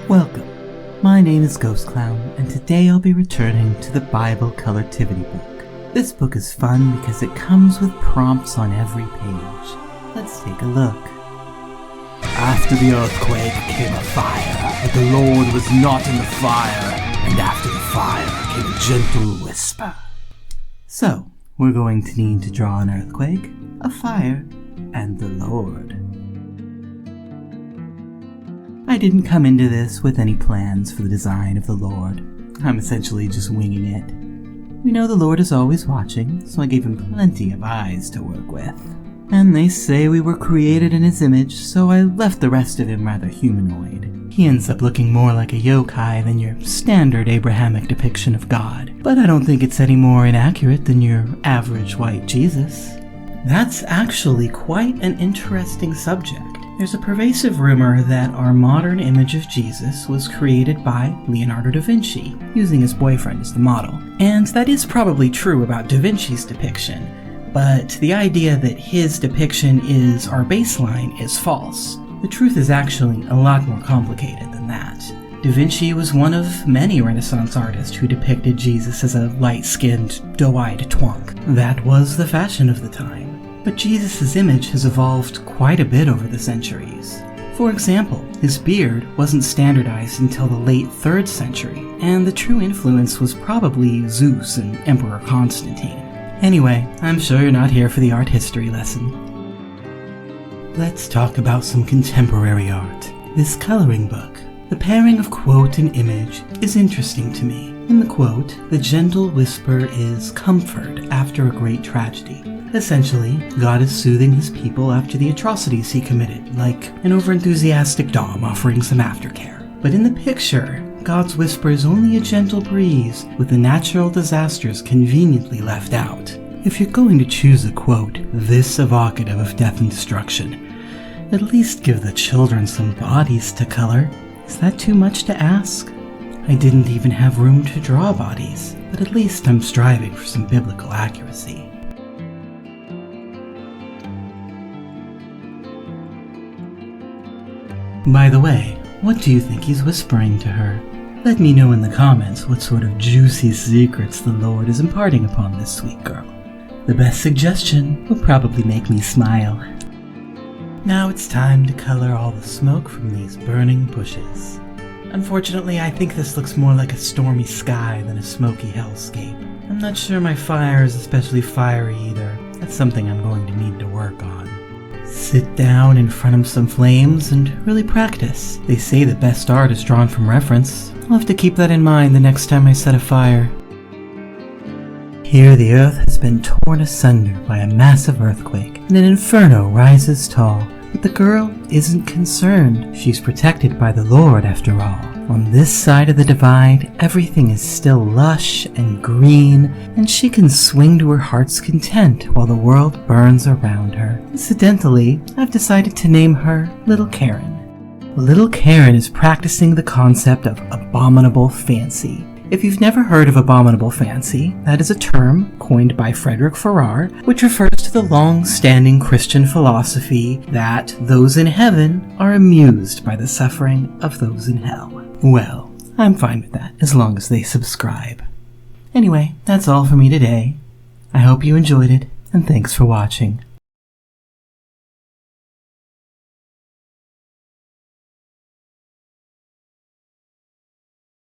Welcome. My name is Ghost Clown, and today I'll be returning to the Bible Colortivity book. This book is fun because it comes with prompts on every page. Let's take a look. After the earthquake came a fire, but the Lord was not in the fire, and after the fire came a gentle whisper. So, we're going to need to draw an earthquake, a fire, and the Lord. I didn't come into this with any plans for the design of the Lord. I'm essentially just winging it. We know the Lord is always watching, so I gave him plenty of eyes to work with. And they say we were created in his image, so I left the rest of him rather humanoid. He ends up looking more like a yokai than your standard Abrahamic depiction of God, but I don't think it's any more inaccurate than your average white Jesus. That's actually quite an interesting subject. There's a pervasive rumor that our modern image of Jesus was created by Leonardo da Vinci, using his boyfriend as the model. And that is probably true about da Vinci's depiction, but the idea that his depiction is our baseline is false. The truth is actually a lot more complicated than that. Da Vinci was one of many Renaissance artists who depicted Jesus as a light-skinned, doe-eyed twonk. That was the fashion of the time. But Jesus' image has evolved quite a bit over the centuries. For example, his beard wasn't standardized until the late 3rd century, and the true influence was probably Zeus and Emperor Constantine. Anyway, I'm sure you're not here for the art history lesson. Let's talk about some contemporary art. This coloring book. The pairing of quote and image is interesting to me. In the quote, the gentle whisper is comfort after a great tragedy. Essentially, God is soothing his people after the atrocities he committed, like an overenthusiastic dom offering some aftercare. But in the picture, God's whisper is only a gentle breeze, with the natural disasters conveniently left out. If you're going to choose a quote this evocative of death and destruction, at least give the children some bodies to color. Is that too much to ask? I didn't even have room to draw bodies, but at least I'm striving for some biblical accuracy. By the way, what do you think he's whispering to her? Let me know in the comments what sort of juicy secrets the Lord is imparting upon this sweet girl. The best suggestion will probably make me smile. Now it's time to color all the smoke from these burning bushes. Unfortunately, I think this looks more like a stormy sky than a smoky hellscape. I'm not sure my fire is especially fiery either. That's something I'm going to need to work on. Sit down in front of some flames and really practice. They say the best art is drawn from reference. I'll have to keep that in mind the next time I set a fire. Here the earth has been torn asunder by a massive earthquake, and an inferno rises tall. But the girl isn't concerned. She's protected by the Lord after all. On this side of the divide, everything is still lush and green, and she can swing to her heart's content while the world burns around her. Incidentally, I've decided to name her Little Karen. Little Karen is practicing the concept of abominable fancy. If you've never heard of abominable fancy, that is a term coined by Frederick Farrar, which refers to the long-standing Christian philosophy that those in heaven are amused by the suffering of those in hell. Well, I'm fine with that, as long as they subscribe. Anyway, that's all for me today. I hope you enjoyed it, and thanks for watching.